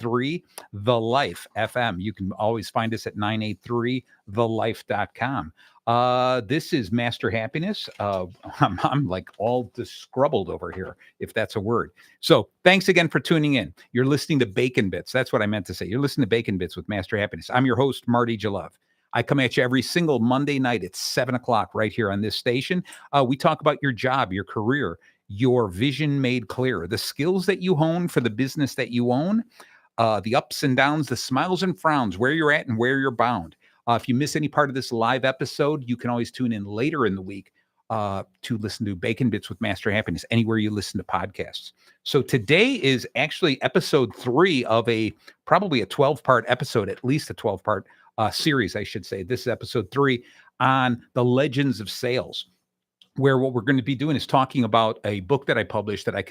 983 The Life FM. You can always find us at 983thelife.com. This is Master Happiness. I'm like all disgrubbled over here, if that's a word. So thanks again for tuning in. You're listening to Bacon Bits. That's what I meant to say. You're listening to Bacon Bits with Master Happiness. I'm your host, Marty Jalove. I come at you every single Monday night at 7 o'clock right here on this station. We talk about your job, your career, your vision made clear, the skills that you hone for the business that you own, the ups and downs, the smiles and frowns, where you're at and where you're bound. If you miss any part of this live episode, you can always tune in later in the week to listen to Bacon Bits with Master Happiness, anywhere you listen to podcasts. So today is actually episode 3 of probably a 12-part episode, at least a 12-part series, I should say. This is episode 3 on the legends of sales, where what we're going to be doing is talking about a book that I published that I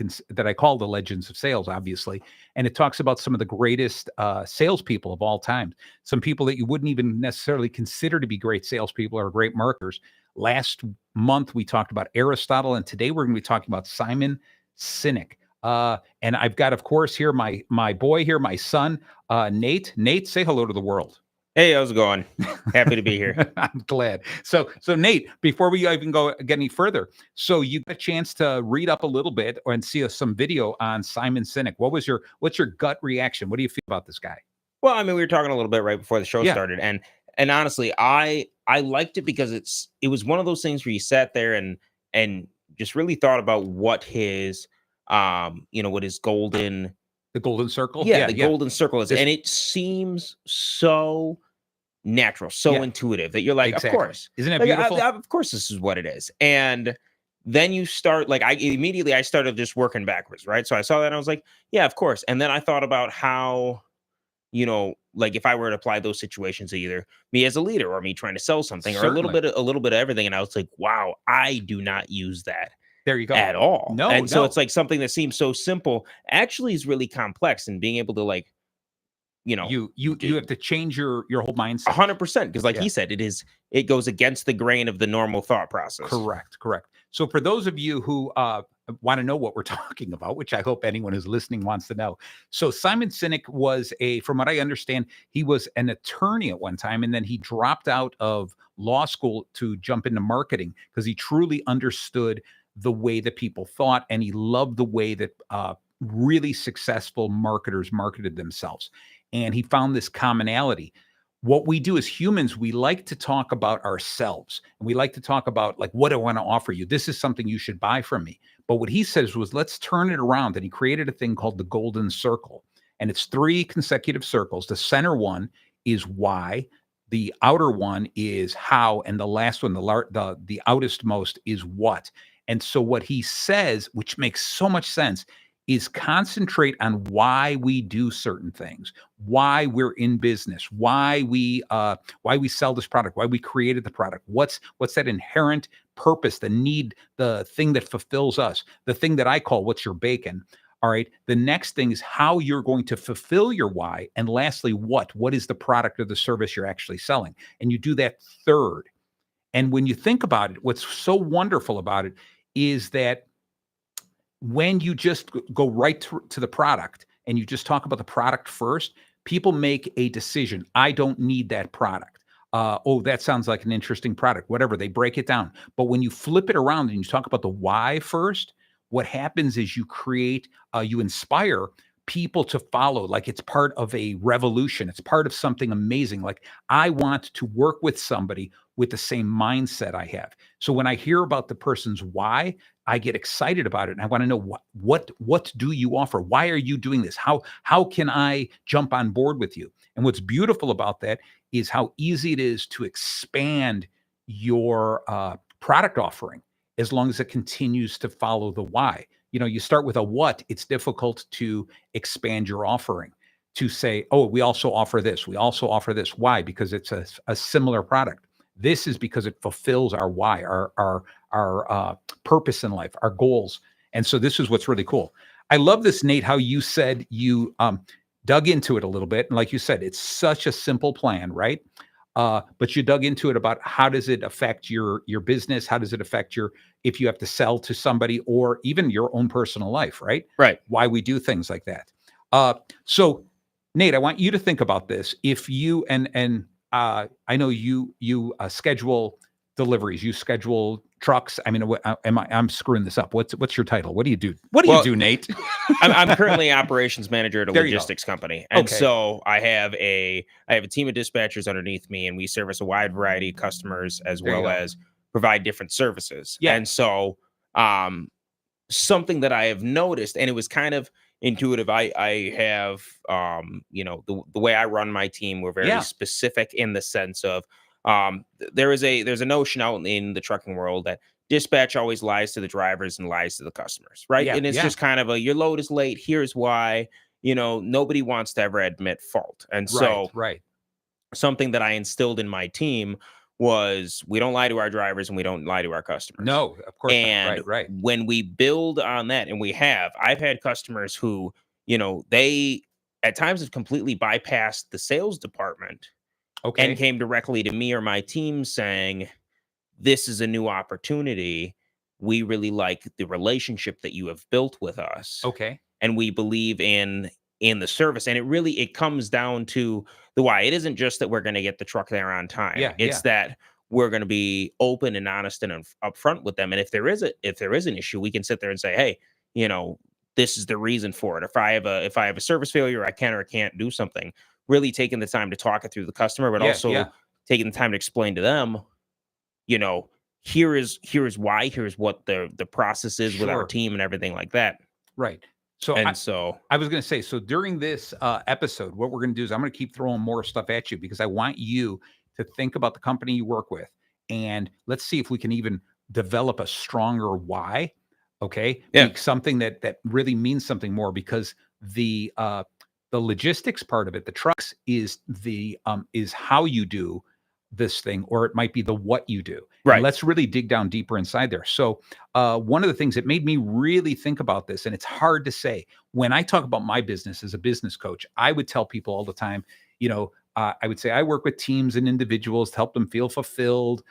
call The Legends of Sales, obviously. And it talks about some of the greatest salespeople of all time, some people that you wouldn't even necessarily consider to be great salespeople or great marketers. Last month, we talked about Aristotle, and today we're going to be talking about Simon Sinek. And I've got, of course, here my boy here, my son, Nate. Nate, say hello to the world. Hey, how's it going? Happy to be here. I'm glad. So Nate, before we even get any further, so you got a chance to read up a little bit and see some video on Simon Sinek. What's your gut reaction? What do you feel about this guy? Well, I mean, we were talking a little bit right before the show started, and honestly, I liked it because it was one of those things where you sat there and just really thought about what his what his golden circle, golden circle is, and it seems so natural, so intuitive that you're like, exactly. Of course, isn't it beautiful? Of course, this is what it is. And then you start I started just working backwards, right? So I saw that and I was like, yeah, of course. And then I thought about how, if I were to apply those situations to either me as a leader or me trying to sell something, Certainly. or a little bit of everything, and I was like, wow, I do not use that. There you go. At all. No. So it's like something that seems so simple actually is really complex, and being able to you have to change your whole mindset 100%, because he said, it goes against the grain of the normal thought process. Correct. So for those of you who want to know what we're talking about, which I hope anyone who's listening wants to know. So Simon Sinek was from what I understand, he was an attorney at one time, and then he dropped out of law school to jump into marketing because he truly understood the way that people thought, and he loved the way that really successful marketers marketed themselves. And he found this commonality. What we do as humans, we like to talk about ourselves, and we like to talk about what I want to offer you. This is something you should buy from me. But what he says was, let's turn it around. And he created a thing called the golden circle. And it's 3 consecutive circles. The center one is why, the outer one is how, and the last one, the outest most, is what. And so what he says, which makes so much sense, is concentrate on why we do certain things, why we're in business, why we sell this product, why we created the product. What's that inherent purpose, the need, the thing that fulfills us, the thing that I call what's your bacon. All right. The next thing is how you're going to fulfill your why. And lastly, what is the product or the service you're actually selling? And you do that third. And when you think about it, what's so wonderful about it is that when you just go right to the product and you just talk about the product first, people make a decision. I don't need that product. That sounds like an interesting product, whatever. They break it down. But when you flip it around and you talk about the why first, what happens is you inspire people to follow, like it's part of a revolution. It's part of something amazing. Like, I want to work with somebody with the same mindset I have. So when I hear about the person's why, I get excited about it. And I want to know what do you offer? Why are you doing this? How can I jump on board with you? And what's beautiful about that is how easy it is to expand your product offering as long as it continues to follow the why. You start with a what, it's difficult to expand your offering to say, oh, we also offer this. We also offer this. Why? Because it's a similar product. This is because it fulfills our why, our purpose in life, our goals. And so this is what's really cool. I love this, Nate, how you said you dug into it a little bit. And like you said, it's such a simple plan, right? But you dug into it about how does it affect your business? How does it affect if you have to sell to somebody or even your own personal life, right? Right. Why we do things like that. So Nate, I want you to think about this. If you and I know you schedule deliveries, you schedule trucks. I mean, I'm screwing this up. What's your title? What do you do? What do you Well, do, Nate? I'm currently operations manager at a There you go. logistics company, and Okay. so I have a team of dispatchers underneath me, and we service a wide variety of customers as There you well go. as provide different services. Yeah. And so, something that I have noticed, and it was kind of intuitive. I have, the way I run my team, we're very Yeah. specific in the sense of, there's a notion out in the trucking world that dispatch always lies to the drivers and lies to the customers, right? Yeah. And it's Yeah. just kind of your load is late. Here's why. Nobody wants to ever admit fault, and Right. so Right. something that I instilled in my team was we don't lie to our drivers and we don't lie to our customers. No, of course not. And Right. Right. when we build on that, and I've had customers who, they at times have completely bypassed the sales department and Okay. came directly to me or my team saying, this is a new opportunity. We really like the relationship that you have built with us, Okay. and we believe in the service. And it comes down to the why. It isn't just that we're going to get the truck there on time. Yeah. It's Yeah. that we're going to be open and honest and upfront with them. And if there is an issue, we can sit there and say, hey, this is the reason for it. If I have a service failure, I can or can't do something. Really taking the time to talk it through the customer, but Yeah. Yeah. also taking the time to explain to them, you know, here's why, here's what the process is with our Sure. team and everything like that. Right. So And so I was going to say, so during this episode, what we're going to do is I'm going to keep throwing more stuff at you because I want you to think about the company you work with, and let's see if we can even develop a stronger why. Okay, Yeah. something that really means something more, because the logistics part of it, the trucks, is how you do this thing, or it might be the what you do. And Right. let's really dig down deeper inside there. So one of the things that made me really think about this, and it's hard to say, when I talk about my business as a business coach, I would tell people all the time, I would say I work with teams and individuals to help them feel fulfilled,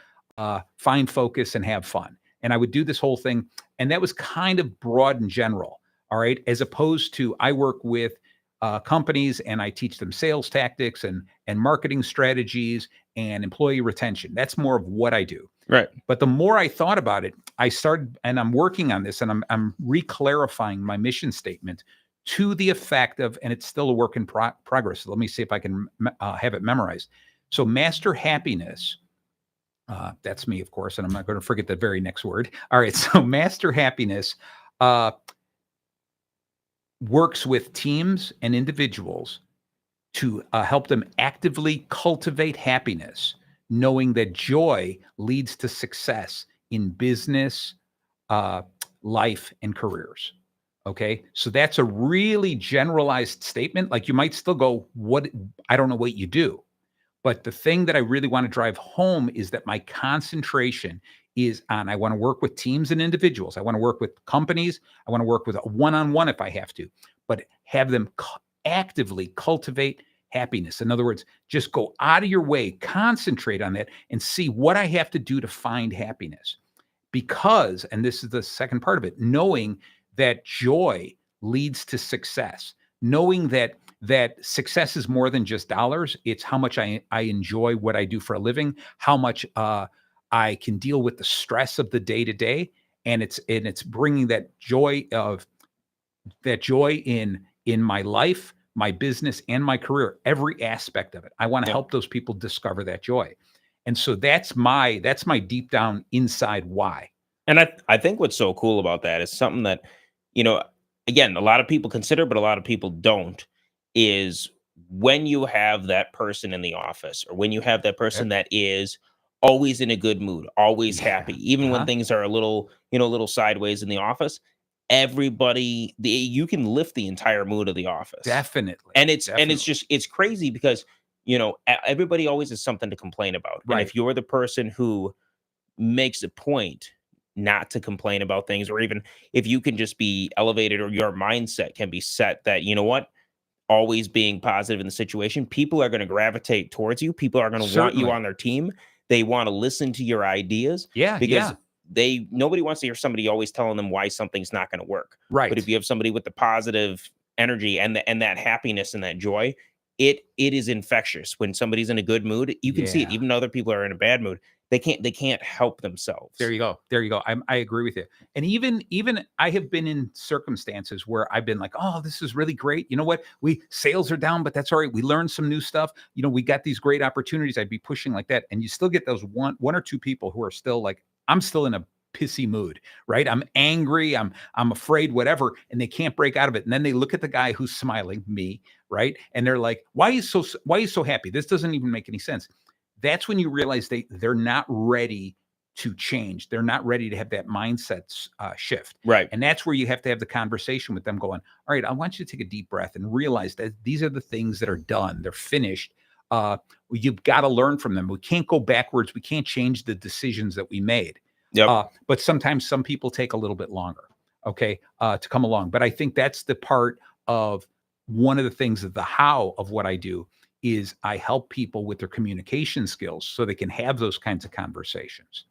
find focus, and have fun. And I would do this whole thing, and that was kind of broad and general. All right, as opposed to I work with companies and I teach them sales tactics and marketing strategies and employee retention. That's more of what I do. Right. But the more I thought about it, I started, and I'm working on this, and I'm reclarifying my mission statement to the effect of, and it's still a work in progress. So let me see if I can have it memorized. So master happiness. That's me, of course, and I'm not going to forget the very next word. All right. So master happiness works with teams and individuals to help them actively cultivate happiness, knowing that joy leads to success in business, life, and careers. Okay, so that's a really generalized statement. Like, you might still go, "What? I don't know what you do." But the thing that I really want to drive home is that my concentration is on, I want to work with teams and individuals. I want to work with companies. I want to work with a one-on-one if I have to, but have them actively cultivate happiness. In other words, just go out of your way, concentrate on that, and see what I have to do to find happiness. Because, and this is the second part of it, knowing that joy leads to success, knowing that success is more than just dollars. It's how much I enjoy what I do for a living, how much I can deal with the stress of the day to day, and it's bringing that joy in my life, my business, and my career, every aspect of it. I want to help those people discover that joy. And so that's my deep down inside why. And I think what's so cool about that is something that, again, a lot of people consider, but a lot of people don't, is when you have that person in the office, or when you have that person that is always in a good mood, always happy, even when things are a little sideways in the office, you can lift the entire mood of the office. Definitely. And it's crazy because, everybody always has something to complain about. Right. And if you're the person who makes a point not to complain about things, or even if you can just be elevated, or your mindset can be set that, always being positive in the situation, people are going to gravitate towards you. People are going to want you on their team. They want to listen to your ideas. Yeah. Because nobody wants to hear somebody always telling them why something's not going to work. Right. But if you have somebody with the positive energy and that happiness and that joy, it is infectious. When somebody's in a good mood, you can see it. Yeah. Even other people are in a bad mood, they can't help themselves. There you go. There you go. I agree with you. And even I have been in circumstances where I've been like, oh, this is really great. You know what? We sales are down, but that's all right. We learned some new stuff. You know, we got these great opportunities. I'd be pushing like that. And you still get those one or two people who are still like, I'm still in a pissy mood, right? I'm angry, I'm afraid, whatever, and they can't break out of it. And then they look at the guy who's smiling, me, right? And they're like, why are you so happy? This doesn't even make any sense. That's when you realize they're not ready to change. They're not ready to have that mindset shift. Right. And that's where you have to have the conversation with them going, all right, I want you to take a deep breath and realize that these are the things that are done. They're finished. You've got to learn from them. We can't go backwards. We can't change the decisions that we made. Yep. But sometimes some people take a little bit longer, okay, to come along. But I think that's the part of one of the things of the how of what I do is I help people with their communication skills so they can have those kinds of conversations.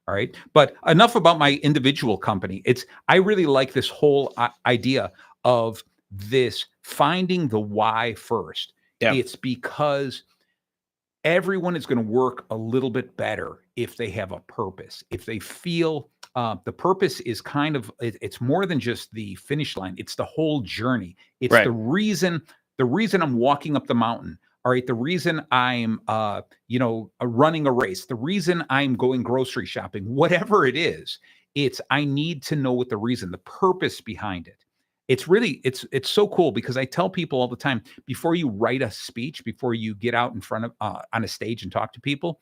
All right. But enough about my individual company. I really like this whole idea of this finding the why first. Yeah. It's because everyone is going to work a little bit better if they have a purpose. If they feel the purpose is kind of, it's more than just the finish line. It's the whole journey. It's Right. the reason I'm walking up the mountain. All right. The reason I'm, running a race, the reason I'm going grocery shopping, whatever it is, I need to know what the reason, the purpose behind it. It's really, it's so cool because I tell people all the time, before you write a speech, before you get out in front of, on a stage and talk to people,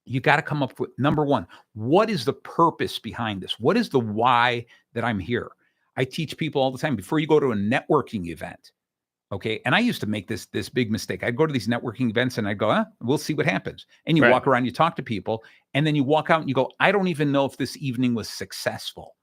you got to come up with number one, what is the purpose behind this? What is the why that I'm here? I teach people all the time before you go to a networking event. Okay. And I used to make this big mistake. I'd go to these networking events and I'd go, we'll see what happens. And you Right. walk around, you talk to people, and then you walk out and you go, I don't even know if this evening was successful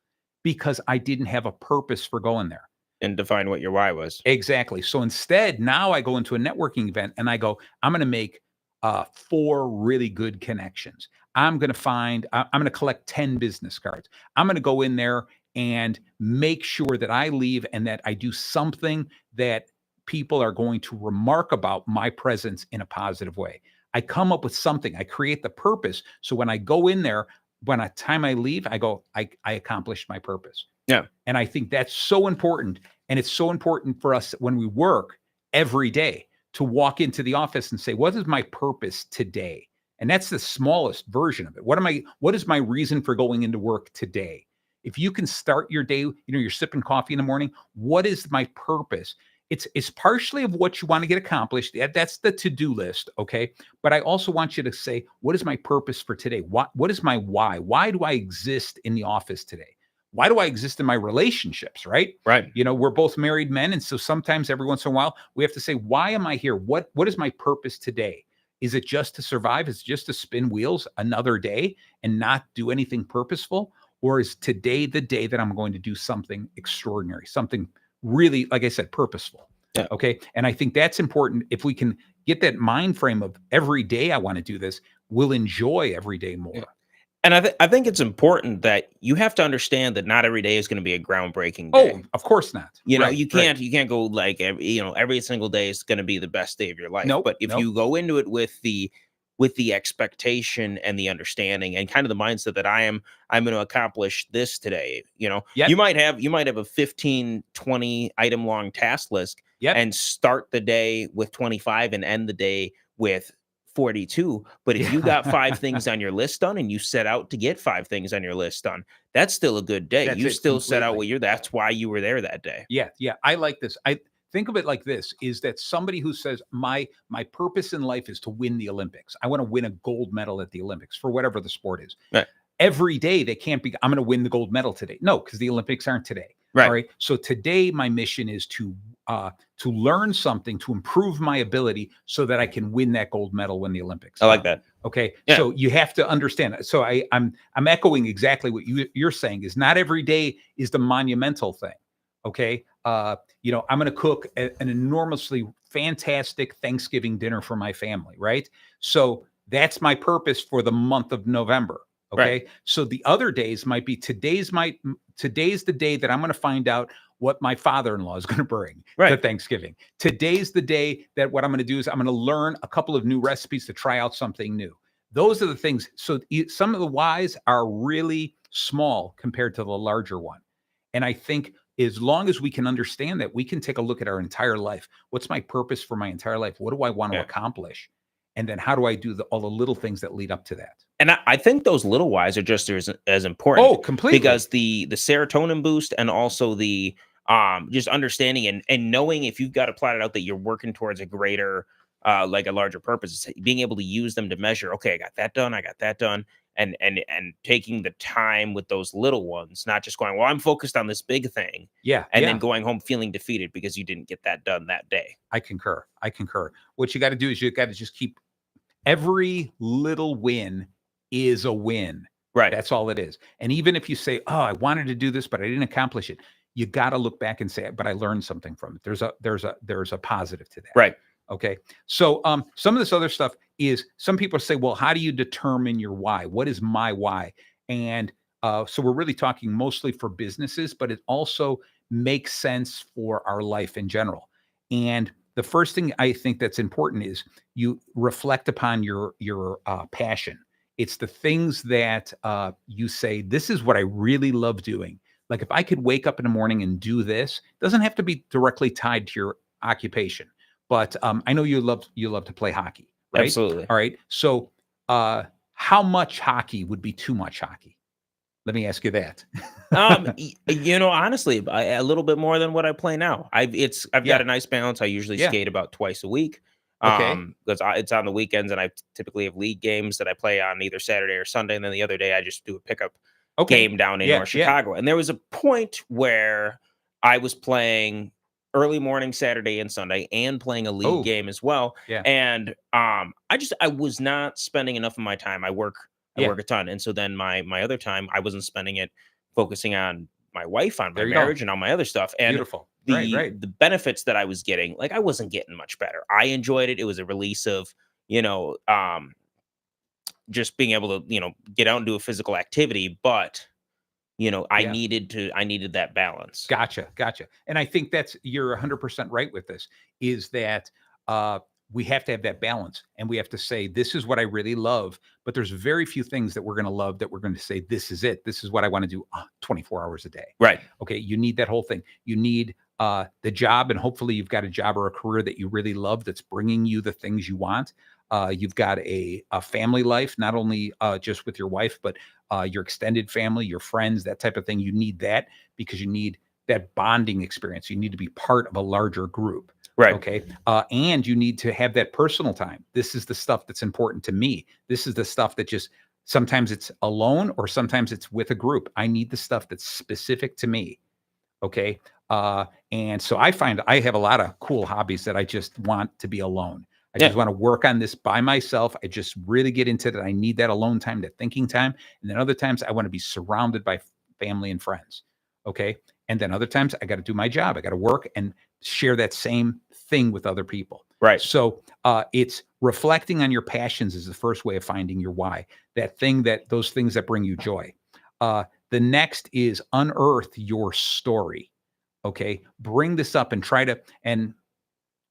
because I didn't have a purpose for going there. And define what your why was. Exactly. So instead, now I go into a networking event and I go, I'm going to make 4 really good connections. I'm going to collect 10 business cards. I'm going to go in there and make sure that I leave and that I do something that people are going to remark about my presence in a positive way. I come up with something. I create the purpose. So when I go in there, when the time I leave, I go, I accomplished my purpose. Yeah. And I think that's so important. And it's so important for us when we work every day to walk into the office and say, what is my purpose today? And that's the smallest version of it. What is my reason for going into work today? If you can start your day, you're sipping coffee in the morning. What is my purpose? It's partially of what you want to get accomplished. That's the to-do list. Okay. But I also want you to say, what is my purpose for today? What is my why? Why do I exist in the office today? Why do I exist in my relationships? Right. Right. We're both married men. And so sometimes every once in a while, we have to say, why am I here? What is my purpose today? Is it just to survive? Is it just to spin wheels another day and not do anything purposeful? Or is today the day that I'm going to do something extraordinary, something really, like I said, purposeful? Yeah. Okay. And I think that's important. If we can get that mind frame of every day I want to do this, we'll enjoy every day more. Yeah. And I think it's important that you have to understand that not every day is going to be a groundbreaking day. Oh, of course not. Right, You can't go like every single day is going to be the best day of your life. Nope, But if nope. you go into it with the expectation and the understanding and kind of the mindset that I'm going to accomplish this today, Yep. you might have a 15, 20 item long task list Yep. and start the day with 25 and end the day with 42. But if you got 5 things on your list done and you set out to get 5 things on your list done, that's still a good day. That's You it, still set out completely. that's why you were there that day. Yeah, yeah. I like this. I think of it like this: is that somebody who says my purpose in life is to win the Olympics. I want to win a gold medal at the Olympics for whatever the sport is. Right. Every day they can't be, I'm going to win the gold medal today. No, because the Olympics aren't today. Right. All right. So today my mission is to learn something to improve my ability so that I can win that gold medal when the Olympics. I like that. Okay. Yeah. So you have to understand it. So I'm echoing exactly what you're saying is not every day is the monumental thing. Okay. I'm going to cook an enormously fantastic Thanksgiving dinner for my family. Right. So that's my purpose for the month of November. Okay. Right. So the other days might be today's the day that I'm going to find out what my father-in-law is going to bring to Right. Thanksgiving. Today's the day that what I'm going to do is I'm going to learn a couple of new recipes to try out something new. Those are the things. So some of the whys are really small compared to the larger one. And I think as long as we can understand that, we can take a look at our entire life. What's my purpose for my entire life? What do I want to Yeah. accomplish? And then how do I do all the little things that lead up to that? And I think those little whys are just as important. Oh, completely. Because the serotonin boost and also the just understanding and knowing if you've got it plotted out that you're working towards a greater like a larger purpose, being able to use them to measure, okay, I got that done, I got that done, and taking the time with those little ones, not just going, well, I'm focused on this big thing, Yeah. and yeah. then going home feeling defeated because you didn't get that done that day. I concur. I concur. What you got to do is you got to just keep every little win is a win. Right. That's all it is. And even if you say, "Oh, I wanted to do this, but I didn't accomplish it," you got to look back and say, "But I learned something from it." There's a positive to that. Right. Okay. So some of this other stuff is some people say, "Well, how do you determine your why? What is my why?" And so we're really talking mostly for businesses, but it also makes sense for our life in general. And the first thing I think that's important is you reflect upon your passion. It's the things that you say, this is what I really love doing. Like if I could wake up in the morning and do this, it doesn't have to be directly tied to your occupation. But I know you love to play hockey, right? Absolutely. All right. So how much hockey would be too much hockey? Let me ask you that. Honestly, a little bit more than what I play now. I've Yeah. got a nice balance. I usually Yeah. skate about twice a week. Okay. Because it's on the weekends, and I typically have league games that I play on either Saturday or Sunday, and then the other day I just do a pickup Okay. game down in Yeah. North Yeah. Chicago. And there was a point where I was playing early morning Saturday and Sunday, and playing a league Oh, game as well. yeah. And I was not spending enough of my time. I work Yeah. a ton, and so then my other time I wasn't spending it focusing on my wife, on my There you go. marriage, and on my other stuff. And Beautiful. Right. the benefits that I was getting, like, I wasn't getting much better. I enjoyed it. It was a release of, just being able to, get out and do a physical activity, but I Yeah. needed that balance. Gotcha. And I think you're 100% right with this, is that we have to have that balance, and we have to say, this is what I really love, but there's very few things that we're going to love that we're going to say, this is it. This is what I want to do 24 hours a day. Right. Okay. You need that whole thing. You need the job, and hopefully you've got a job or a career that you really love, that's bringing you the things you want. You've got a family life, not only just with your wife, but your extended family, your friends, that type of thing. You need that because you need that bonding experience. You need to be part of a larger group. Right. Okay. And you need to have that personal time. This is the stuff that's important to me. This is the stuff that just sometimes it's alone, or sometimes it's with a group. I need the stuff that's specific to me. Okay. And so I find I have a lot of cool hobbies that I just want to be alone. I just Yeah. want to work on this by myself. I just really get into that. I need that alone time, that thinking time. And then other times I want to be surrounded by family and friends. Okay. And then other times I got to do my job. I got to work and share that same thing with other people. Right. So it's reflecting on your passions is the first way of finding your why. Those things that bring you joy. The next is unearth your story. Okay. Bring this up and and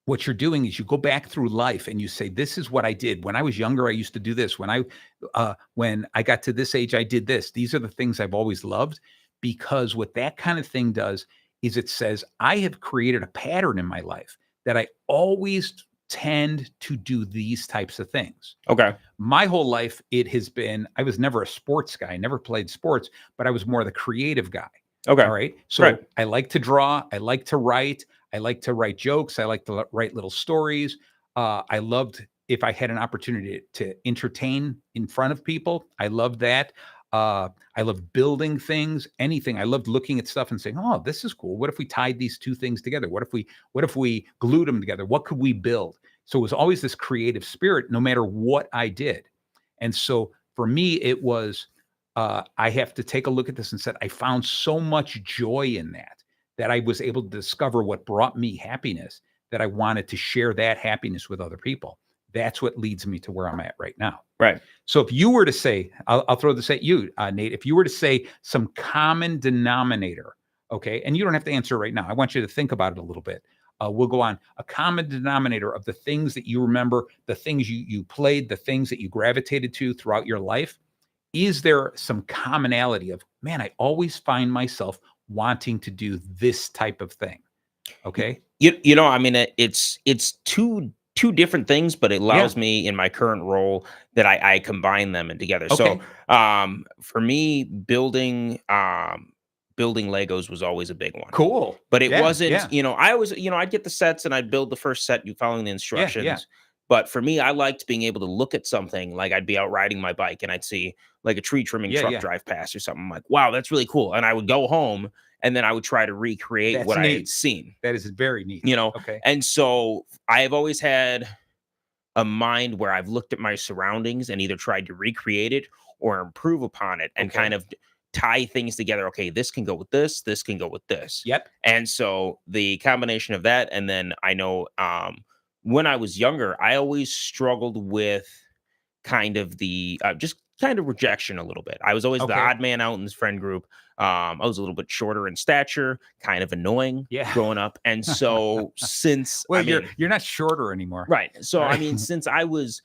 what you're doing is you go back through life and you say, this is what I did. When I was younger, I used to do this. When I got to this age, I did this. These are the things I've always loved, because what that kind of thing does is it says, I have created a pattern in my life that I always tend to do these types of things. Okay. My whole life, I was never a sports guy, never played sports, but I was more the creative guy. Okay. All right. So Right. I like to draw. I like to write. I like to write jokes. I like to write little stories. I loved if I had an opportunity to entertain in front of people. I loved that. I love building things, anything. I loved looking at stuff and saying, "Oh, this is cool. What if we tied these two things together? What if we glued them together? What could we build?" So it was always this creative spirit, no matter what I did. And so for me, it was I have to take a look at this and said, I found so much joy in that I was able to discover what brought me happiness, that I wanted to share that happiness with other people. That's what leads me to where I'm at right now. Right. So if you were to say, I'll throw this at you, Nate, if you were to say some common denominator Okay. And you don't have to answer right now. I want you to think about it a little bit. We'll go on. A common denominator of the things that you remember, the things you played, the things that you gravitated to throughout your life. Is there some commonality of, man, I always find myself wanting to do this type of thing? Okay. I mean, it's two different things, but it Yeah. allows me in my current role that I combine them and together. Okay. So, for me, building Legos was always a big one. Cool. But it Yeah. wasn't, Yeah. I always, I'd get the sets and I'd build the first set you following the Yeah. Yeah. instructions. But for me, I liked being able to look at something like I'd be out riding my bike and I'd see like a tree trimming Yeah. truck Yeah. drive past or something. I'm like, wow, that's really cool. And I would go home and then I would try to recreate That's what I had neat. seen, That is very neat. you know. Okay. And so I've always had a mind where I've looked at my surroundings and either tried to recreate it or improve upon it and Okay. kind of tie things together. Okay, this can go with this can go with this. Yep. And so the combination of that, and then I know when I was younger, I always struggled with kind of the just kind of rejection a little bit. I was always the Okay. odd man out in this friend group. I was a little bit shorter in stature, kind of annoying Yeah. growing up. And so since Well, I mean, you're not shorter anymore. right. So I Right. mean, since I was,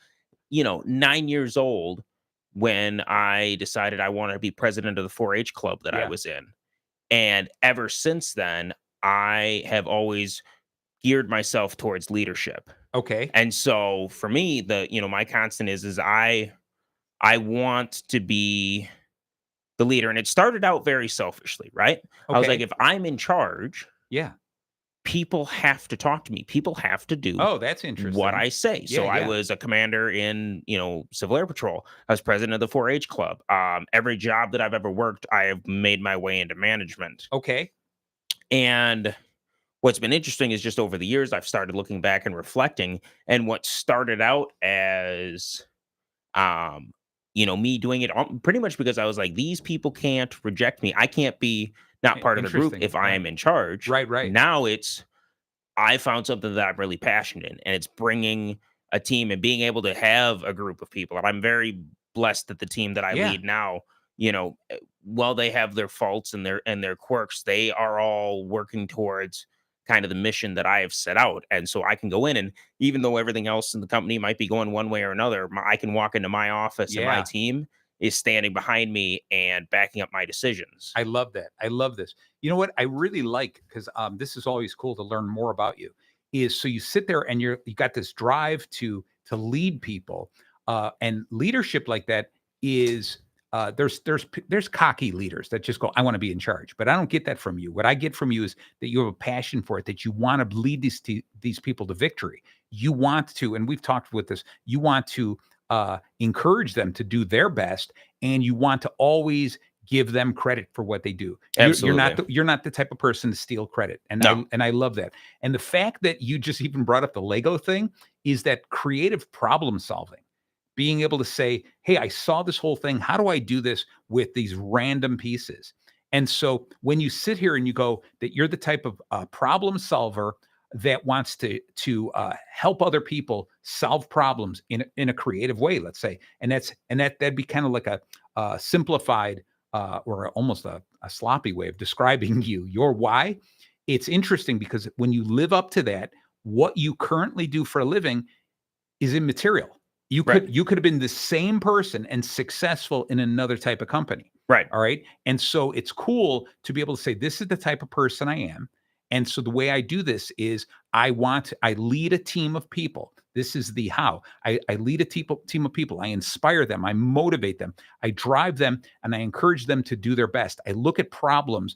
9 years old when I decided I wanted to be president of the 4-H club that I Yeah. was in. And ever since then, I have always geared myself towards leadership. Okay. And so for me, my constant is I want to be the leader. And it started out very selfishly, right? I was like, Okay. if I'm in charge, Yeah. people have to talk to me. People have to do Oh, that's what interesting. I say. Yeah. So I Yeah. was a commander in, Civil Air Patrol. I was president of the 4-H club. Every job that I've ever worked, I have made my way into management. Okay. And what's been interesting is just over the years, I've started looking back and reflecting. And what started out as, me doing it pretty much because I was like, these people can't reject me. I can't be not part of the group Interesting. if I Yeah. am in charge. Right. Right. Now I found something that I'm really passionate in, and it's bringing a team and being able to have a group of people. And I'm very blessed that the team that I Yeah. lead now, while they have their faults and their quirks, they are all working towards kind of the mission that I have set out. And so I can go in, and even though everything else in the company might be going one way or another, I can walk into my office and my Yeah. team is standing behind me and backing up my decisions. I love that. I love this. You know what I really like, because this is always cool to learn more about you. Is so you sit there and you got this drive to lead people, and leadership like that is there's cocky leaders that just go, I want to be in charge, but I don't get that from you. What I get from you is that you have a passion for it, that you want to lead these people to victory. You want to, and we've talked with this. You want to encourage them to do their best, and you want to always give them credit for what they do. Absolutely. You're not the type of person to steal credit, and No. I love that. And the fact that you just even brought up the Lego thing is that creative problem solving, being able to say, hey, I saw this whole thing. How do I do this with these random pieces? And so when you sit here and you go that you're the type of problem solver that wants to help other people solve problems in a creative way, let's say, and that'd be kind of like a simplified or almost a sloppy way of describing your why. It's interesting because when you live up to that, what you currently do for a living is immaterial. Right. You could have been the same person and successful in another type of company. Right. All right. And so it's cool to be able to say, this is the type of person I am. And so the way I do this is I lead a team of people. This is the how. I lead a team of people. I inspire them. I motivate them. I drive them, and I encourage them to do their best. I look at problems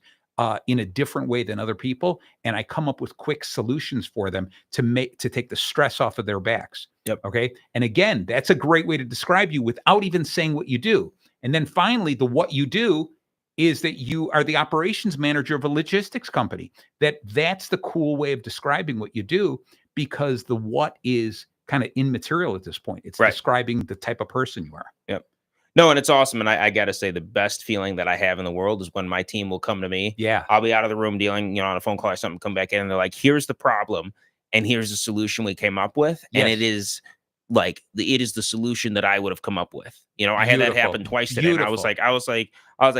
in a different way than other people, and I come up with quick solutions for them to take the stress off of their backs. Yep. Okay. And again, that's a great way to describe you without even saying what you do. And then finally, the what you do is that you are the operations manager of a logistics company. That's the cool way of describing what you do, because the what is kind of immaterial at this point. It's Right. describing the type of person you are. Yep. No, and it's awesome. And I got to say, the best feeling that I have in the world is when my team will come to me. Yeah. I'll be out of the room dealing, on a phone call or something, come back in, and they're like, here's the problem, and here's the solution we came up with. And Yes. it is it is the solution that I would have come up with. I had that happen Beautiful. twice today, and Beautiful.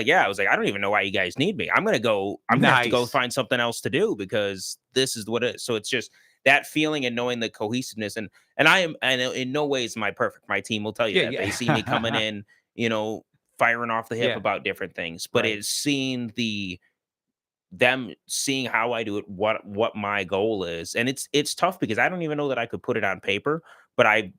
yeah, I don't even know why you guys need me. I'm gonna have to go Nice. find something else to do because this is what it is. So it's just that feeling and knowing the cohesiveness, and in no ways am I perfect. My team will tell you Yeah, that. They see me coming yeah. in, firing off the hip Yeah, about different things, but right. it's seeing them seeing how I do it, what my goal is. And it's tough because I don't even know that I could put it on paper, but I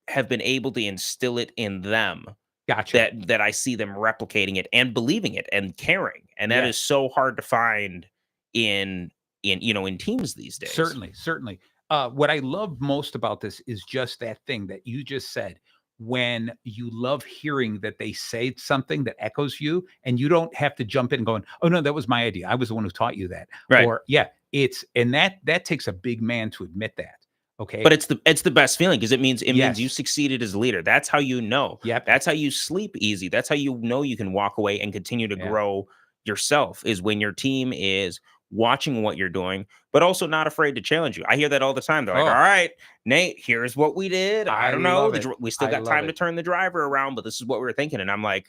have been able to instill it in them Gotcha. that I see them replicating it and believing it and caring. And that is Yes. so hard to find in teams these days. Certainly, certainly. What I love most about this is just that thing that you just said. When you love hearing that they say something that echoes you, and you don't have to jump in going, "Oh no, that was my idea. I was the one who taught you that." Right. Or yeah, and that takes a big man to admit that. Okay. But it's the best feeling because it means you Yes. succeeded as a leader. That's how you know. Yep. That's how you sleep easy. That's how you know you can walk away and continue to Yeah. grow yourself is when your team is watching what you're doing, but also not afraid to challenge you. I hear that all the time. They're like, "All Oh, right, Nate, here's what we did. I I don't know. love it. We still I got love time to it. turn the driver around, but this is what we were thinking." And I'm like,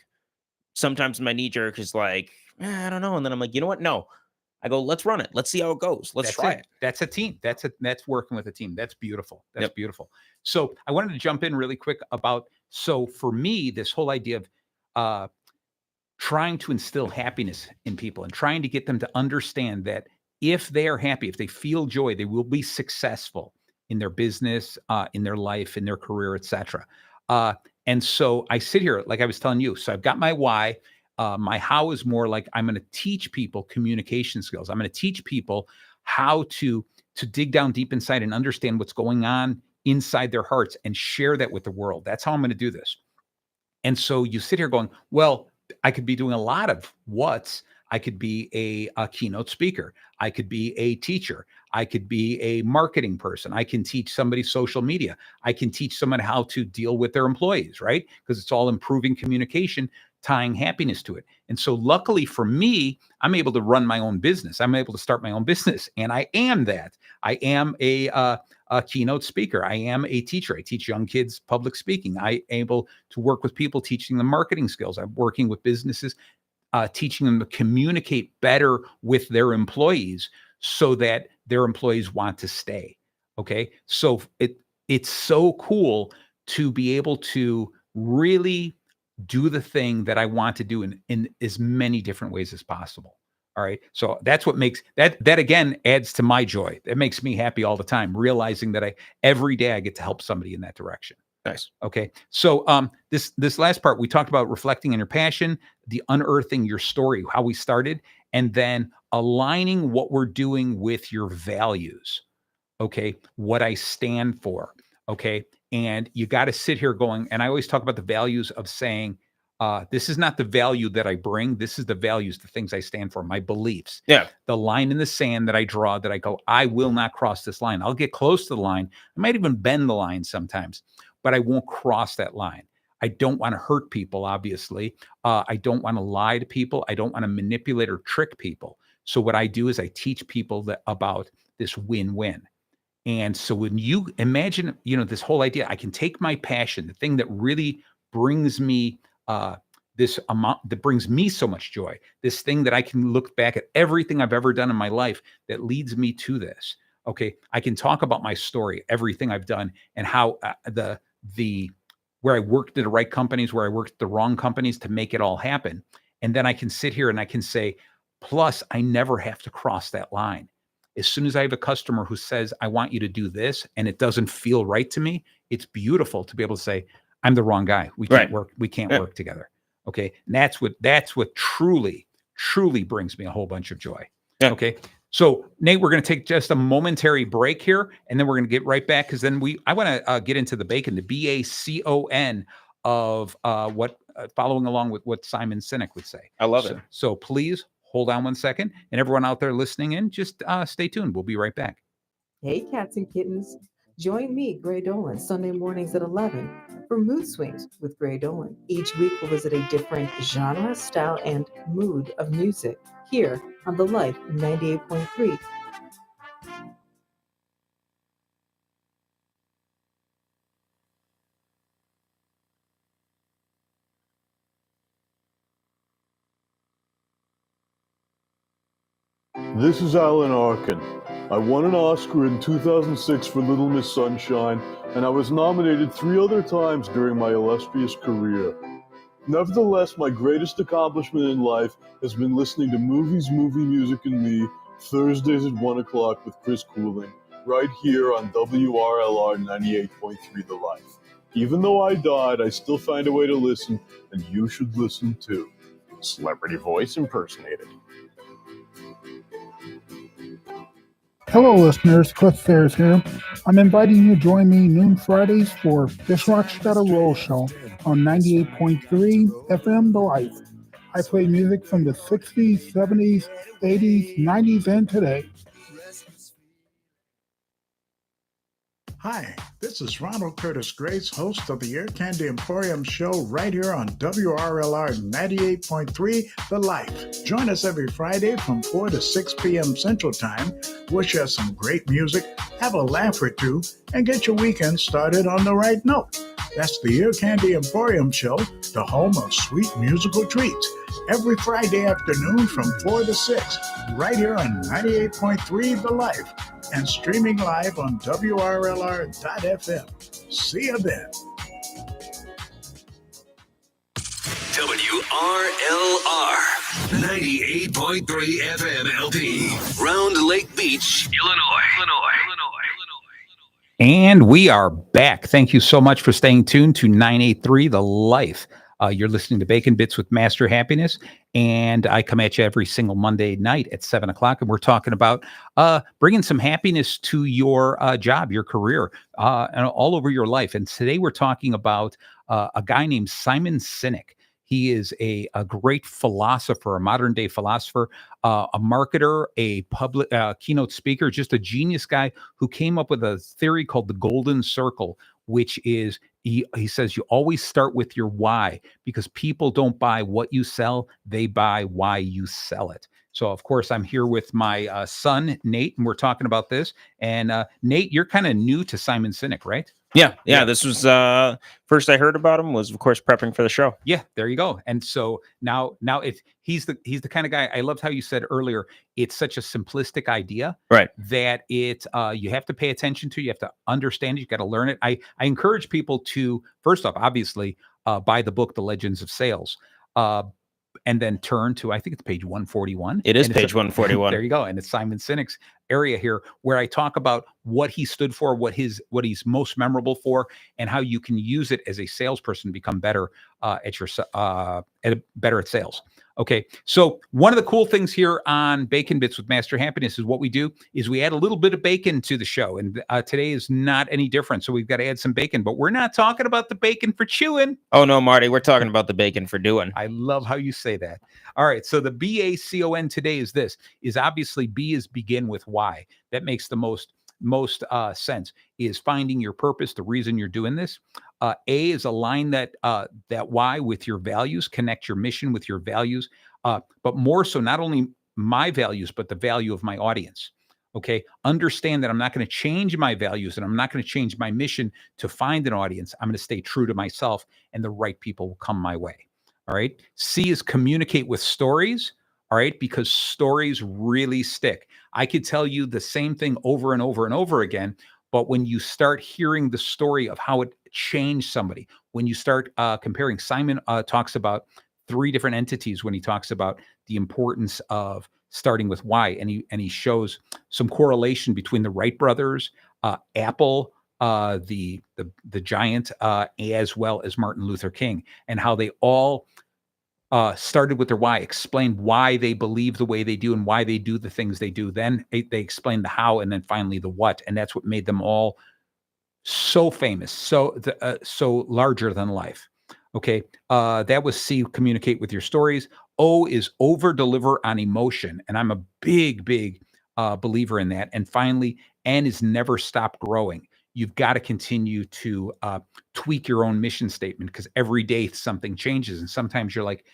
sometimes my knee jerk is like, I don't know. And then I'm like, you know what? No. I go, let's run it. Let's see how it goes. Let's That's try it. it. That's a team. That's working with a team. That's beautiful. That's Yep. beautiful. So I wanted to jump in really quick about so for me, this whole idea of uh trying to instill happiness in people and trying to get them to understand that if they are happy, if they feel joy, they will be successful in their business, in their life, in their career, etc. Uh, and so I sit here, like I was telling you. So I've got my why. My how is more like I'm going to teach people communication skills. I'm going to teach people how to dig down deep inside and understand what's going on inside their hearts and share that with the world. That's how I'm going to do this. And so you sit here going, well, I could be doing a lot of what's. I could be a keynote speaker. I could be a teacher. I could be a marketing person. I can teach somebody social media. I can teach someone how to deal with their employees, right? Because it's all improving communication, tying happiness to it. And so, luckily for me, I'm able to run my own business. I'm able to start my own business, and I am that. I am a keynote speaker. I am a teacher. I teach young kids public speaking. I am able to work with people, teaching them marketing skills. I'm working with businesses, teaching them to communicate better with their employees so that their employees want to stay. Okay, so it's so cool to be able to really do the thing that I want to do in as many different ways as possible. All right. So that's what makes that again adds to my joy. It makes me happy all the time, realizing that every day I get to help somebody in that direction. Nice. Okay. So this last part, we talked about reflecting on your passion, the unearthing your story, how we started, and then aligning what we're doing with your values. Okay. What I stand for. Okay. And you got to sit here going, and I always talk about the values of saying, this is not the value that I bring. This is the values, the things I stand for, my beliefs, Yeah. the line in the sand that I draw, that I go, I will not cross this line. I'll get close to the line. I might even bend the line sometimes, but I won't cross that line. I don't want to hurt people, obviously. I don't want to lie to people. I don't want to manipulate or trick people. So what I do is I teach people about this win-win. And so when you imagine, this whole idea, I can take my passion, the thing that really brings me this amount, that brings me so much joy, this thing that I can look back at everything I've ever done in my life that leads me to this. Okay, I can talk about my story, everything I've done, and how the where I worked at the right companies, where I worked at the wrong companies to make it all happen. And then I can sit here and I can say, plus, I never have to cross that line. As soon as I have a customer who says, I want you to do this, and it doesn't feel right to me, it's beautiful to be able to say, I'm the wrong guy. We can't Right. work. We can't Yeah. work together. Okay. And that's what truly, truly brings me a whole bunch of joy. Yeah. Okay. So Nate, we're going to take just a momentary break here, and then we're going to get right back, because then I want to get into the bacon, the BACON of what following along with what Simon Sinek would say. I love it. So please hold on one second, and everyone out there listening in, just stay tuned. We'll be right back. Hey, cats and kittens. Join me, Gray Dolan, Sunday mornings at 11 for Mood Swings with Gray Dolan. Each week we'll visit a different genre, style, and mood of music here on The Life 98.3. This is Alan Arkin. I won an Oscar in 2006 for Little Miss Sunshine, and I was nominated 3 other times during my illustrious career. Nevertheless, my greatest accomplishment in life has been listening to Movies, Movie Music, and Me, Thursdays at 1 o'clock with Chris Cooling, right here on WRLR 98.3 The Life. Even though I died, I still find a way to listen, and you should listen too. Celebrity voice impersonated. Hello, listeners. Cliff Sayers here. I'm inviting you to join me noon Fridays for This Rock's Got a Roll show on 98.3 FM The Life. I play music from the 60s, 70s, 80s, 90s, and today. Hi, this is Ronald Curtis Grace, host of the Ear Candy Emporium show right here on WRLR 98.3 The Life. Join us every Friday from 4 to 6 p.m. Central Time. We'll share some great music, have a laugh or two, and get your weekend started on the right note. That's the Ear Candy Emporium show, the home of sweet musical treats. Every Friday afternoon from 4 to 6, right here on 98.3 The Life, and streaming live on WRLR.FM. See you then. WRLR 98.3 FM LP, Round Lake Beach, Illinois. And we are back. Thank you so much for staying tuned to 983 The Life. You're listening to Bacon Bits with Master Happiness, and I come at you every single Monday night at 7 o'clock, and we're talking about bringing some happiness to your job, your career, and all over your life. And today we're talking about a guy named Simon Sinek. He is a great philosopher, a modern day philosopher, a marketer, a public keynote speaker, just a genius guy who came up with a theory called the Golden Circle, which is he says you always start with your why, because people don't buy what you sell, they buy why you sell it. So, of course, I'm here with my son, Nate, and we're talking about this. And Nate, you're kind of new to Simon Sinek, right? Yeah. This was first I heard about him was, of course, prepping for the show. Yeah, there you go. And so now he's the kind of guy. I loved how you said earlier, it's such a simplistic idea, Right? That it you have to pay attention to, you have to understand it, you got to learn it. I encourage people to, first off, obviously, buy the book, The Legends of Sales. And then turn to, I think it's page 141. It is page 141. There you go. And it's Simon Sinek's area here where I talk about what he stood for, what he's most memorable for, and how you can use it as a salesperson to become better better at sales. Okay, so one of the cool things here on Bacon Bits with Master Happiness is what we do is we add a little bit of bacon to the show, and today is not any different. So we've got to add some bacon, but we're not talking about the bacon for chewing. Oh no, Marty, we're talking about the bacon for doing. I love how you say that. All right, so the BACON today is obviously B is begin with why. That makes the most sense, is finding your purpose, the reason you're doing this. A is align that why with your values, connect your mission with your values, but more so not only my values, but the value of my audience. Okay, understand that I'm not going to change my values and I'm not going to change my mission to find an audience. I'm going to stay true to myself, and the right people will come my way. All right. C is communicate with stories. All right, because stories really stick. I could tell you the same thing over and over and over again, but when you start hearing the story of how it changed somebody, when you start comparing, Simon talks about 3 different entities when he talks about the importance of starting with why, and he shows some correlation between the Wright brothers, Apple, the giant, as well as Martin Luther King, and how they all started with their why, explained why they believe the way they do and why they do the things they do. Then they explained the how, and then finally the what, and that's what made them all so famous, so larger than life. Okay, that was C, communicate with your stories. O is over deliver on emotion, and I'm a big believer in that. And finally, N is never stop growing. You've got to continue to tweak your own mission statement, because every day something changes. And sometimes you're like,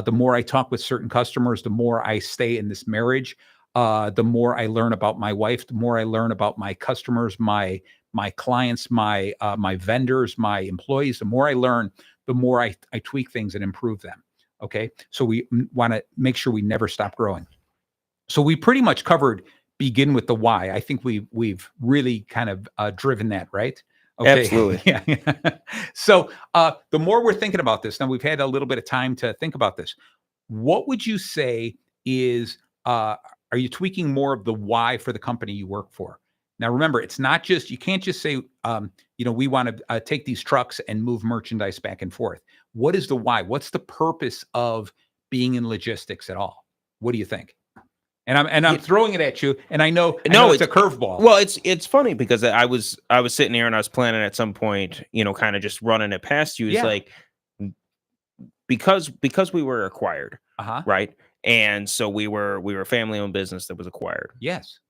the more I talk with certain customers, the more I stay in this marriage, the more I learn about my wife, the more I learn about my customers, my clients, my vendors, my employees. The more I learn, the more I tweak things and improve them. Okay, so we want to make sure we never stop growing. So we pretty much covered begin with the why. I think we've really kind of driven that, right? Okay. Absolutely. Yeah. So the more we're thinking about this, now we've had a little bit of time to think about this. What would you say is, are you tweaking more of the why for the company you work for? Now, remember, it's not just, you can't just say, we want to take these trucks and move merchandise back and forth. What is the why? What's the purpose of being in logistics at all? What do you think? And I'm throwing it at you, and I know it's a curveball. Well, it's funny because I was sitting here and I was planning at some point, kind of just running it past you. It's like, because we were acquired, right? And so we were a family owned business that was acquired. Yes.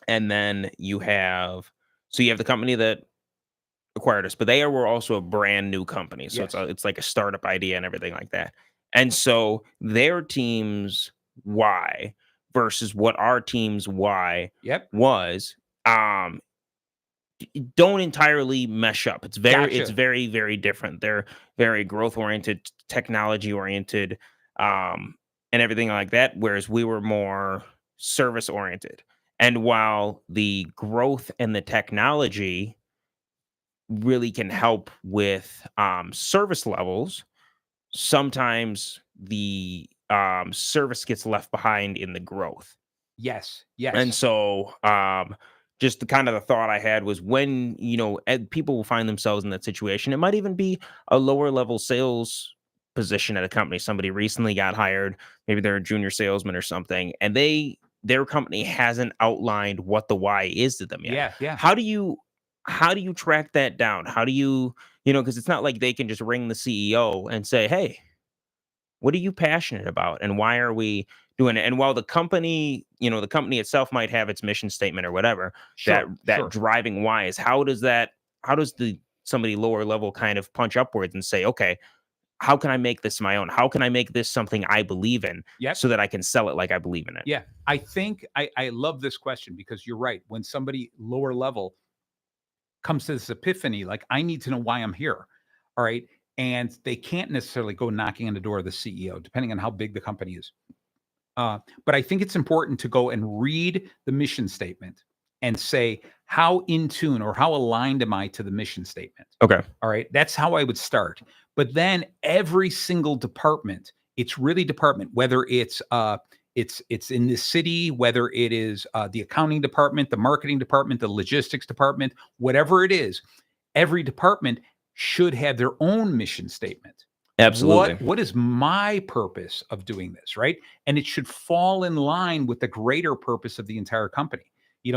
And then you have the company that acquired us, but they were also a brand new company. So it's like a startup idea and everything like that. And so their team's why versus what our team's why was, don't entirely mesh up. It's very, very different. They're very growth oriented, technology oriented, and everything like that. Whereas we were more service oriented. And while the growth and the technology really can help with service levels, sometimes the service gets left behind in the growth. Yes. And so just the kind of the thought I had was when, people will find themselves in that situation, it might even be a lower level sales position at a company. Somebody recently got hired, maybe they're a junior salesman or something, and their company hasn't outlined what the why is to them yet. Yeah. How do you track that down? How do you, because it's not like they can just ring the CEO and say, hey, what are you passionate about? And why are we doing it? And while the company itself might have its mission statement or whatever, that driving why is, how does somebody lower level kind of punch upwards and say, okay, how can I make this my own? How can I make this something I believe in so that I can sell it like I believe in it? Yeah. I think I love this question because you're right. When somebody lower level comes to this epiphany, like, I need to know why I'm here. All right. And they can't necessarily go knocking on the door of the CEO, depending on how big the company is. But I think it's important to go and read the mission statement and say, how in tune or how aligned am I to the mission statement? Okay. All right. That's how I would start. But then every single department, it's really department, whether it's in the city, whether it is the accounting department, the marketing department, the logistics department, whatever it is, every department should have their own mission statement. Absolutely. What is my purpose of doing this, right? And it should fall in line with the greater purpose of the entire company.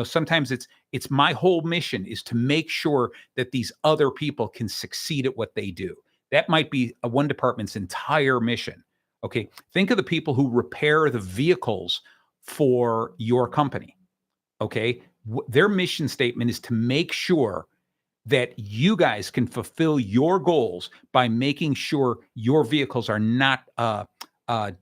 Sometimes it's my whole mission is to make sure that these other people can succeed at what they do. That might be one department's entire mission. Okay, think of the people who repair the vehicles for your company. Okay, their mission statement is to make sure that you guys can fulfill your goals by making sure your vehicles are not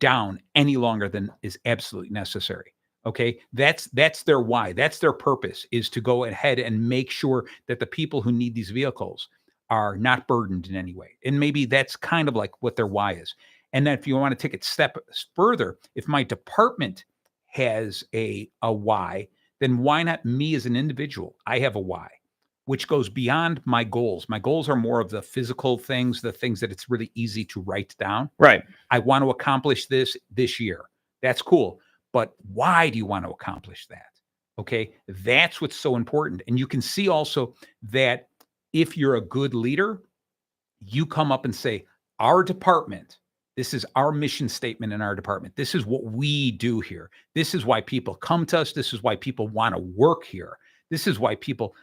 down any longer than is absolutely necessary. Okay, that's their why. That's their purpose, is to go ahead and make sure that the people who need these vehicles are not burdened in any way. And maybe that's kind of like what their why is. And then if you want to take it step further, if my department has a why, then why not me as an individual? I have a why, which goes beyond my goals. My goals are more of the physical things, the things that it's really easy to write down. Right. I want to accomplish this year. That's cool. But why do you want to accomplish that? Okay. That's what's so important. And you can see also that if you're a good leader, you come up and say, our department, this is our mission statement in our department. This is what we do here. This is why people come to us. This is why people want to work here. This is why people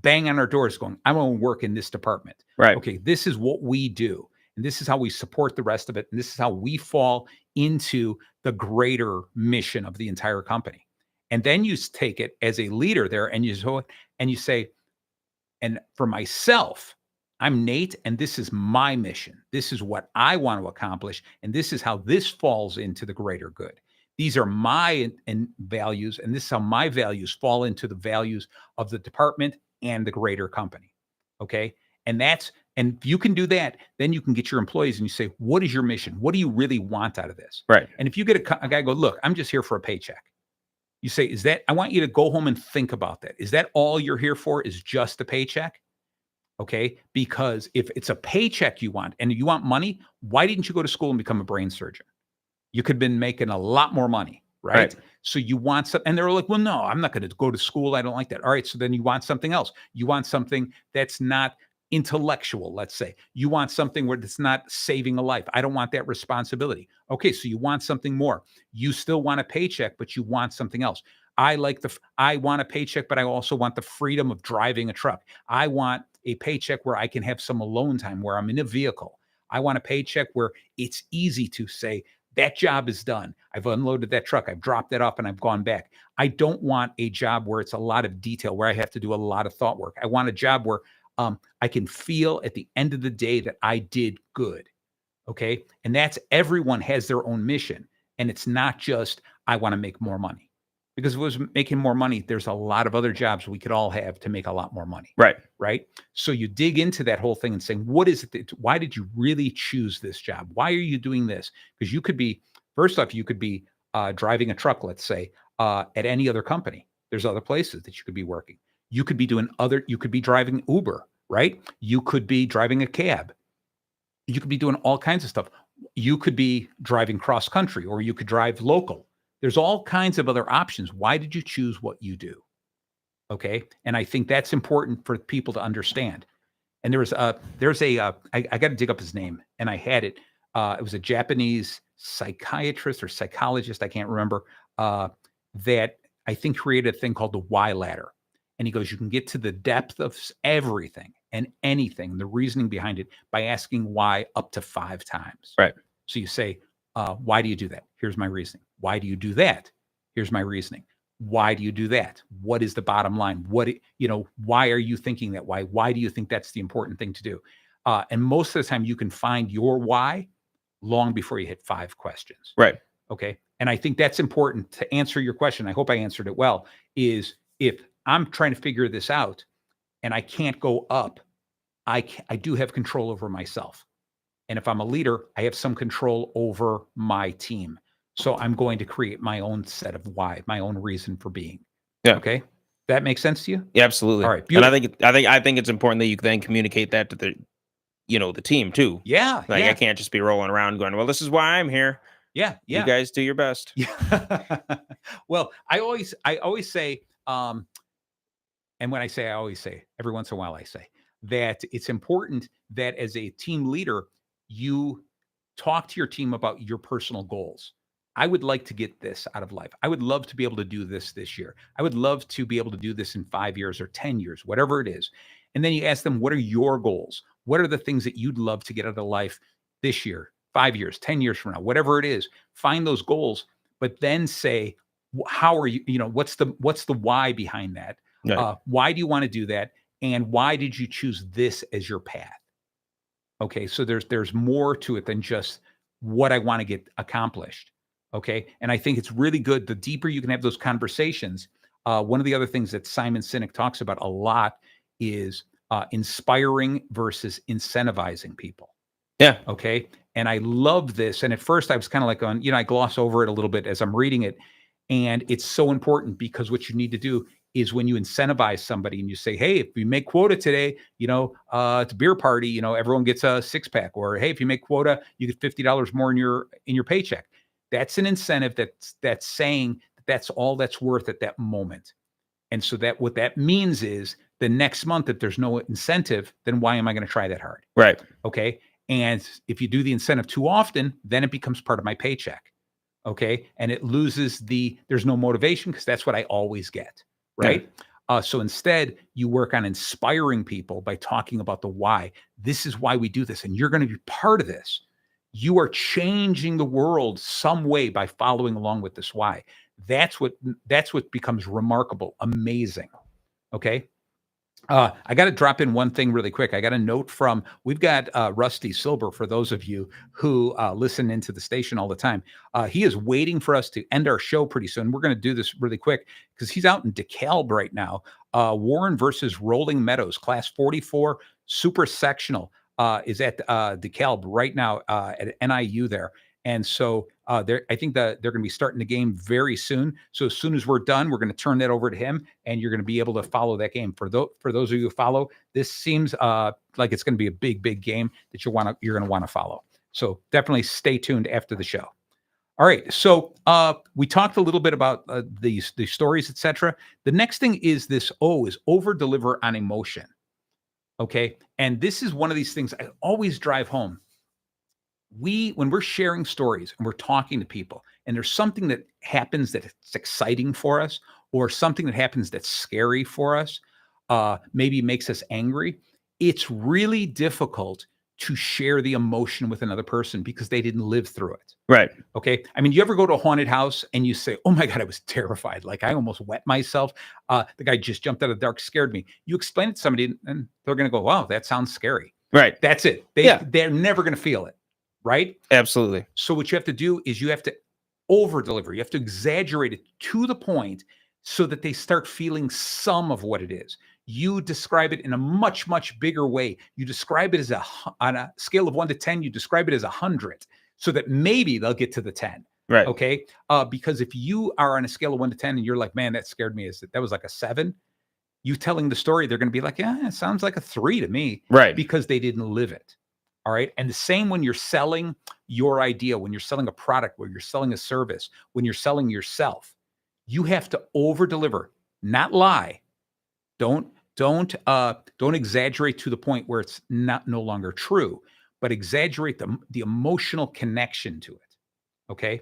bang on our doors going, I want to work in this department. Right. Okay, this is what we do. And this is how we support the rest of it. And this is how we fall into the greater mission of the entire company. And then you take it as a leader there and you say, and for myself, I'm Nate, and this is my mission. This is what I want to accomplish. And this is how this falls into the greater good. These are my values, and this is how my values fall into the values of the department and the greater company. Okay. And if you can do that, then you can get your employees and you say, what is your mission? What do you really want out of this? Right. And if you get a guy go, look, I'm just here for a paycheck. You say, is that, I want you to go home and think about that. Is that all you're here for, is just a paycheck? Okay. Because if it's a paycheck you want and you want money, why didn't you go to school and become a brain surgeon? You could have been making a lot more money, right? Right. So you want some, and they're like, well, no, I'm not going to go to school. I don't like that. All right. So then you want something else. You want something that's not intellectual, let's say. You want something where it's not saving a life. I don't want that responsibility. Okay. So you want something more. You still want a paycheck, but you want something else. I want a paycheck, but I also want the freedom of driving a truck. I want a paycheck where I can have some alone time, where I'm in a vehicle. I want a paycheck where it's easy to say, that job is done. I've unloaded that truck. I've dropped that off and I've gone back. I don't want a job where it's a lot of detail, where I have to do a lot of thought work. I want a job where I can feel at the end of the day that I did good. Okay. And that's, everyone has their own mission. And it's not just, I want to make more money. Because if it was making more money, there's a lot of other jobs we could all have to make a lot more money. Right. Right. So you dig into that whole thing and saying, what is it? Why did you really choose this job? Why are you doing this? Because you could be, first off, you could be driving a truck, let's say, at any other company. There's other places that you could be working. You could be doing you could be driving Uber, right? You could be driving a cab. You could be doing all kinds of stuff. You could be driving cross country, or you could drive local. There's all kinds of other options. Why did you choose what you do? Okay. And I think that's important for people to understand. And I got to dig up his name, and I had it. It was a Japanese psychiatrist or psychologist, I can't remember, that I think created a thing called the why ladder. And he goes, you can get to the depth of everything and anything, the reasoning behind it, by asking why up to 5 times. Right. So you say, why do you do that? Here's my reasoning. Why do you do that? Here's my reasoning. Why do you do that? What is the bottom line? Why are you thinking that? Why do you think that's the important thing to do? And most of the time you can find your why long before you hit 5 questions. Right. Okay. And I think that's important to answer your question. I hope I answered it well. Is if I'm trying to figure this out and I can't go up, I do have control over myself. And if I'm a leader, I have some control over my team. So I'm going to create my own set of why, my own reason for being. Yeah. Okay. That makes sense to you? Yeah, absolutely. All right. And Beautiful. I think it's important that you then communicate that to the team too. Yeah. Like, yeah. I can't just be rolling around going, well, this is why I'm here. Yeah. You guys do your best. Yeah. Well, I always say, and when I say, I always say, every once in a while, I say that it's important that as a team leader, you talk to your team about your personal goals. I would like to get this out of life. I would love to be able to do this year. I would love to be able to do this in 5 years or 10 years, whatever it is. And then you ask them, what are your goals? What are the things that you'd love to get out of life this year, 5 years, 10 years from now, whatever it is? Find those goals, but then say, how are you, what's the why behind that? Right. Why do you want to do that? And why did you choose this as your path? Okay. So there's more to it than just what I want to get accomplished. Okay. And I think it's really good. The deeper you can have those conversations, one of the other things that Simon Sinek talks about a lot is inspiring versus incentivizing people. Yeah. Okay. And I love this. And at first I was kind of like I gloss over it a little bit as I'm reading it. And it's so important, because what you need to do is when you incentivize somebody and you say, hey, if you make quota today, it's a beer party, everyone gets a 6-pack, or, hey, if you make quota, you get $50 more in your paycheck. That's an incentive that's saying that's all that's worth at that moment. And so that what that means is the next month, if there's no incentive, then why am I going to try that hard? Right. Okay. And if you do the incentive too often, then it becomes part of my paycheck. Okay. And it loses there's no motivation, because that's what I always get. Right. Yeah. So instead, you work on inspiring people by talking about the why. This is why we do this. And you're going to be part of this. You are changing the world some way by following along with this why. That's what becomes remarkable, amazing. Okay. I got to drop in one thing really quick. I got a note we've got Rusty Silber, for those of you who listen into the station all the time. He is waiting for us to end our show pretty soon. We're going to do this really quick because he's out in DeKalb right now. Warren versus Rolling Meadows, class 44 super sectional is at DeKalb right now at NIU there. And so I think that they're going to be starting the game very soon. So as soon as we're done, we're going to turn that over to him, and you're going to be able to follow that game. For those of you who follow, this seems like it's going to be a big game that you're going to want to follow. So definitely stay tuned after the show. All right. So we talked a little bit about these stories, etc. The next thing is is over deliver on emotion. Okay. And this is one of these things I always drive home. When we're sharing stories and we're talking to people, and there's something that happens that's exciting for us, or something that happens that's scary for us, maybe makes us angry, it's really difficult to share the emotion with another person because they didn't live through it. Right. Okay. I mean, you ever go to a haunted house and you say, oh my God, I was terrified. Like I almost wet myself. The guy just jumped out of the dark, scared me. You explain it to somebody and they're going to go, wow, that sounds scary. Right. That's it. They're never going to feel it. Right. Absolutely. So what you have to do is you have to over deliver. You have to exaggerate it to the point so that they start feeling some of what it is. You describe it in a much, much bigger way. You describe it as on a scale of 1 to 10, you describe it as 100 so that maybe they'll get to the 10. Right. Okay. Because if you are on a scale of 1 to 10 and you're like, man, that scared me. That was like a 7. You telling the story, they're going to be like, yeah, it sounds like a 3 to me. Right. Because they didn't live it. All right. And the same when you're selling your idea, when you're selling a product, when you're selling a service, when you're selling yourself, you have to over deliver, not lie. Don't exaggerate to the point where it's no longer true, but exaggerate the emotional connection to it. Okay.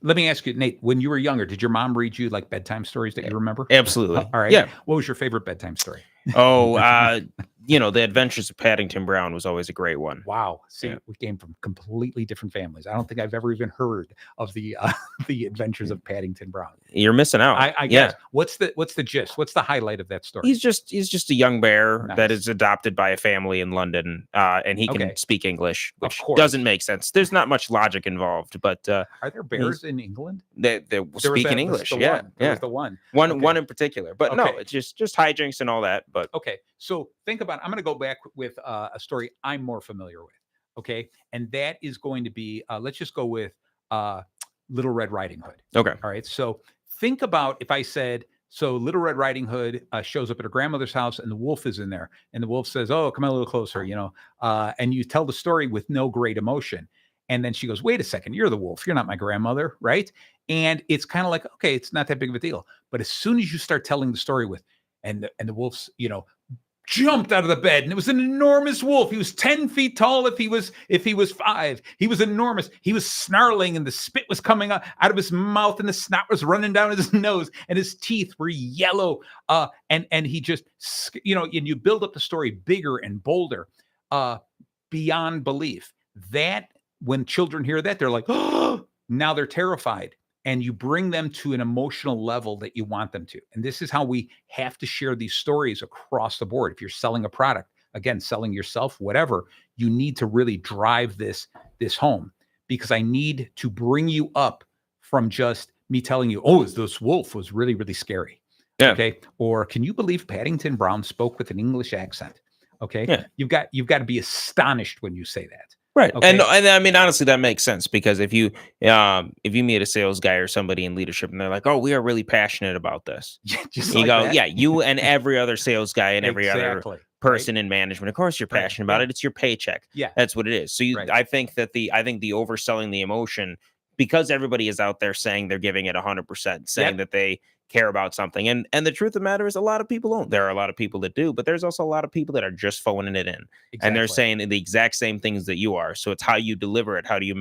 Let me ask you, Nate, when you were younger, did your mom read you like bedtime stories that you remember? Absolutely. All right. Yeah. What was your favorite bedtime story? The Adventures of Paddington Brown was always a great one. Wow. See, we came from completely different families. I don't think I've ever even heard of the Adventures of Paddington Brown. You're missing out. I guess. What's the gist? What's the highlight of that story? He's just a young bear Nice. that is adopted by a family in London, and he can speak English, which doesn't make sense. There's not much logic involved, but are there bears in England? They speak in English. There was the one in particular, but no, it's just hijinks and all that. But okay, so think about. I'm going to go back with a story I'm more familiar with. Okay, and that is going to be. Let's just go with Little Red Riding Hood. Okay. All right. So think about if I said, so Little Red Riding Hood shows up at her grandmother's house and the wolf is in there. And the wolf says, oh, come a little closer, and you tell the story with no great emotion. And then she goes, wait a second, you're the wolf. You're not my grandmother. Right. And it's kind of like, okay, it's not that big of a deal. But as soon as you start telling the story with, and the wolf's, jumped out of the bed, and it was an enormous wolf. He was 10 feet tall if he was 5. He was enormous. He was snarling, and the spit was coming out of his mouth, and the snot was running down his nose, and his teeth were yellow. And he just, and you build up the story bigger and bolder, beyond belief. That when children hear that, they're like, oh, now they're terrified. And you bring them to an emotional level that you want them to. And this is how we have to share these stories across the board. If you're selling a product, again, selling yourself, whatever, you need to really drive this home, because I need to bring you up from just me telling you, oh, this wolf was really, really scary. Yeah. Okay. Or can you believe Paddington Brown spoke with an English accent? Okay. Yeah. You've got to be astonished when you say that. Right. Okay. And I mean, honestly, that makes sense, because if you meet a sales guy or somebody in leadership and they're like, oh, we are really passionate about this. Just you like go, that. yeah, you and every other sales guy and every other Exactly. person in management. Of course, you're Right. passionate about Yeah. it. It's your paycheck. Yeah. That's what it is. So Right. I think the overselling the emotion, because everybody is out there saying they're giving it 100%, saying that they care about something. And the truth of the matter is, a lot of people don't. There are a lot of people that do, but there's also a lot of people that are just phoning it in. Exactly. And they're saying the exact same things that you are. So it's how you deliver it. How do you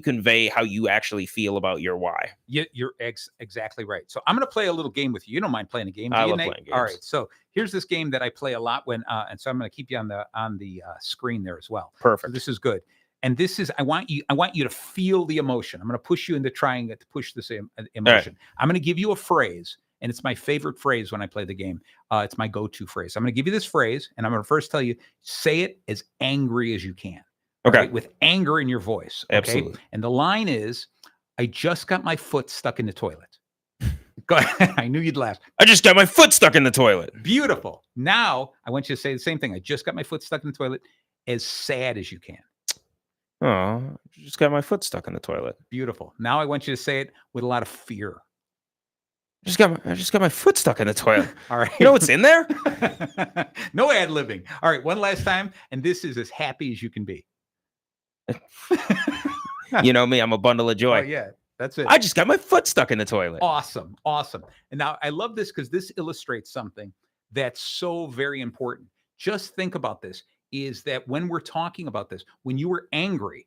convey how you actually feel about your why? You're exactly right. So I'm going to play a little game with you. You don't mind playing a game, do I you, love Nate? playing All games. right. So here's this game that I play a lot when, and so I'm going to keep you on the screen there as well. So Perfect. this is good. And this is, I want you to feel the emotion. I'm going to push you into trying to push this emotion. I'm going to give you a phrase, and it's my favorite phrase when I play the game. It's my go-to phrase. I'm going to give you this phrase, and I'm going to first tell you, say it as angry as you can. Okay. Right? With anger in your voice. Okay? Absolutely. And the line is, I just got my foot stuck in the toilet. Go ahead. I knew you'd laugh. I just got my foot stuck in the toilet. Beautiful. Now I want you to say the same thing. I just got my foot stuck in the toilet, as sad as you can. Oh, just got my foot stuck in the toilet. Beautiful. Now I want you to say it with a lot of fear. I just got my foot stuck in the toilet. All right. You know what's in there? No ad-libbing. All right, one last time, and this is as happy as you can be. You know me, I'm a bundle of joy. Oh, yeah, that's it. I just got my foot stuck in the toilet. Awesome. Awesome. And now I love this because this illustrates something that's so very important. Just think about this, is that when we're talking about this, when you were angry,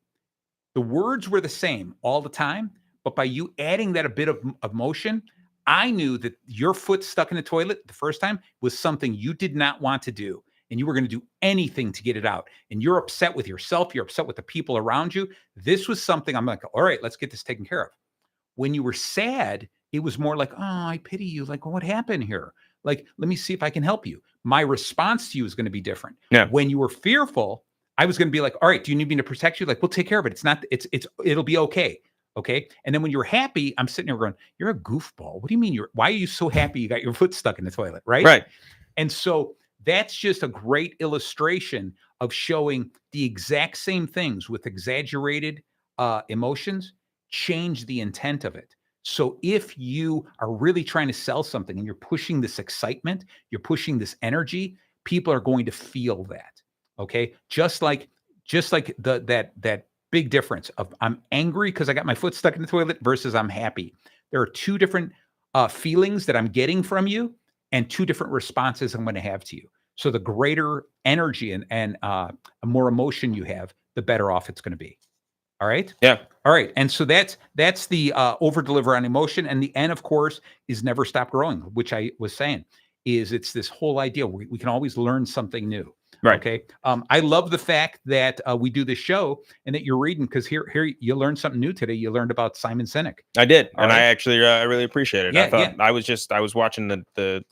the words were the same all the time, but by you adding that a bit of emotion, I knew that your foot stuck in the toilet the first time was something you did not want to do. And you were going to do anything to get it out. And you're upset with yourself. You're upset with the people around you. This was something I'm like, all right, let's get this taken care of. When you were sad, it was more like, oh, I pity you. Like, what happened here? Like, let me see if I can help you. My response to you is going to be different. Yeah. When you were fearful, I was going to be like, all right, do you need me to protect you? Like, we'll take care of it. It'll be okay. Okay. And then when you're happy, I'm sitting there going, you're a goofball. What do you mean why are you so happy you got your foot stuck in the toilet? Right. Right. And so that's just a great illustration of showing the exact same things with exaggerated emotions change the intent of it. So if you are really trying to sell something and you're pushing this excitement, you're pushing this energy, people are going to feel that. Okay. Just like that big difference of I'm angry because I got my foot stuck in the toilet versus I'm happy. There are two different feelings that I'm getting from you and two different responses I'm going to have to you. So the greater energy and more emotion you have, the better off it's going to be. All right. Yeah. All right. And so that's the over deliver on emotion. And the N, of course, is never stop growing, which I was saying is it's this whole idea we can always learn something new. Right. Okay. I love the fact that we do this show and that you're reading because here you learned something new today. You learned about Simon Sinek. I did. All and right. I actually I really appreciate it. Yeah, I thought I was watching the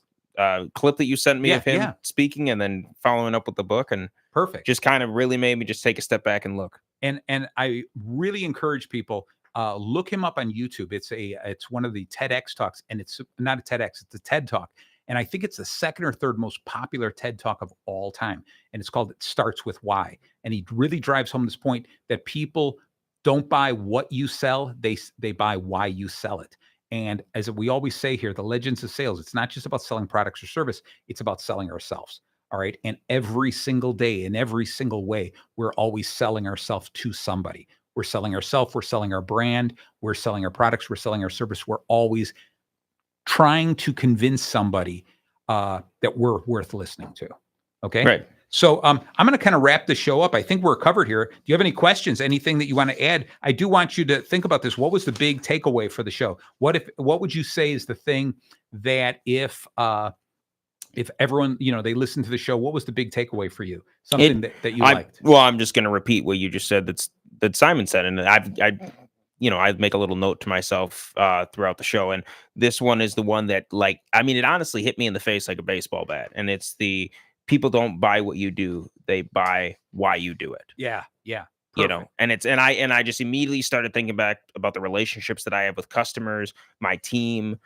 clip that you sent me of him speaking and then following up with the book, and perfect. Just kind of really made me just take a step back and look. And I really encourage people, look him up on YouTube. It's one of the TEDx talks, and it's not a TEDx, it's a TED Talk. And I think it's the second or third most popular TED Talk of all time. And it's called It Starts With Why. And he really drives home this point that people don't buy what you sell, they buy why you sell it. And as we always say here, the legends of sales, it's not just about selling products or service, it's about selling ourselves. All right. And every single day, in every single way, we're always selling ourselves to somebody. We're selling ourselves, we're selling our brand, we're selling our products, we're selling our service. We're always trying to convince somebody that we're worth listening to. Okay. Right. So I'm going to kind of wrap the show up. I think we're covered here. Do you have any questions? Anything that you want to add? I do want you to think about this. What was the big takeaway for the show? What would you say is the thing that if everyone, they listened to the show, what was the big takeaway for you? Something that you liked? Well, I'm just going to repeat what you just said. That Simon said, and I make a little note to myself throughout the show. And this one is the one that, it honestly hit me in the face like a baseball bat. And it's the people don't buy what you do; they buy why you do it. Yeah, yeah. Perfect. And I just immediately started thinking back about the relationships that I have with customers, my team,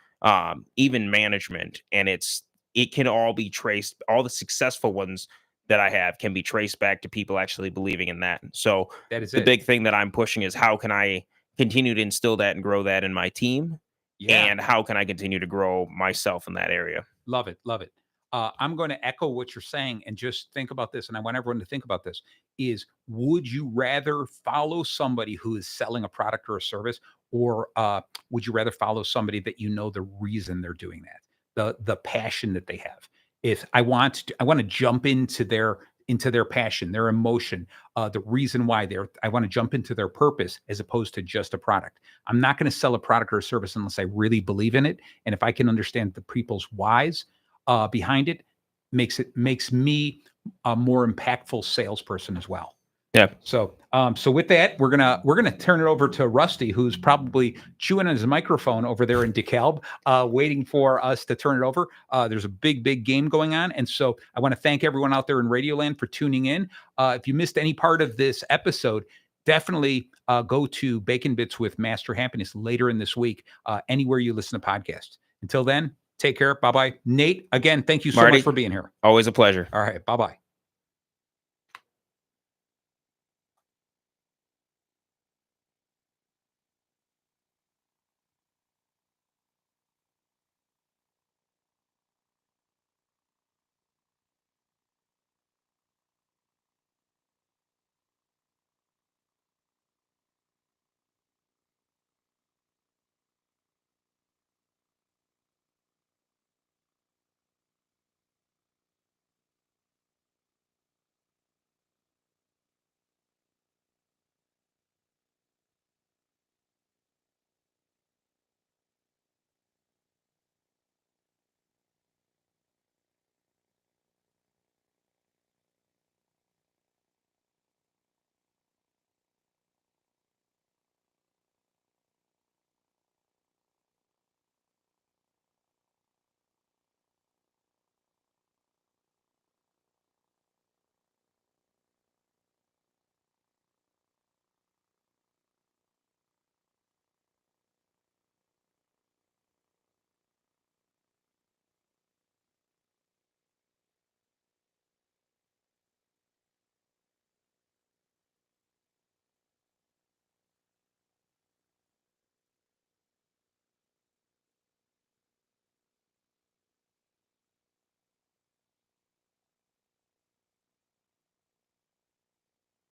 even management, and it can all be traced. All the successful ones that I have can be traced back to people actually believing in that. So that is the big thing that I'm pushing is how can I continue to instill that and grow that in my team? Yeah. And how can I continue to grow myself in that area? Love it. Love it. I'm going to echo what you're saying and just think about this. And I want everyone to think about this is, would you rather follow somebody who is selling a product or a service, or would you rather follow somebody that the reason they're doing that, the passion that they have? If I want to jump into their passion, their emotion, the reason why I want to jump into their purpose as opposed to just a product. I'm not going to sell a product or a service unless I really believe in it. And if I can understand the people's whys behind it, makes me a more impactful salesperson as well. Yeah. So with that, we're gonna turn it over to Rusty, who's probably chewing on his microphone over there in DeKalb, waiting for us to turn it over. There's a big game going on, and so I want to thank everyone out there in Radioland for tuning in. If you missed any part of this episode, definitely go to Bacon Bits with Master Happiness later in this week, anywhere you listen to podcasts. Until then, take care. Bye bye. Nate, again, thank you so much for being here. Always a pleasure. All right. Bye bye.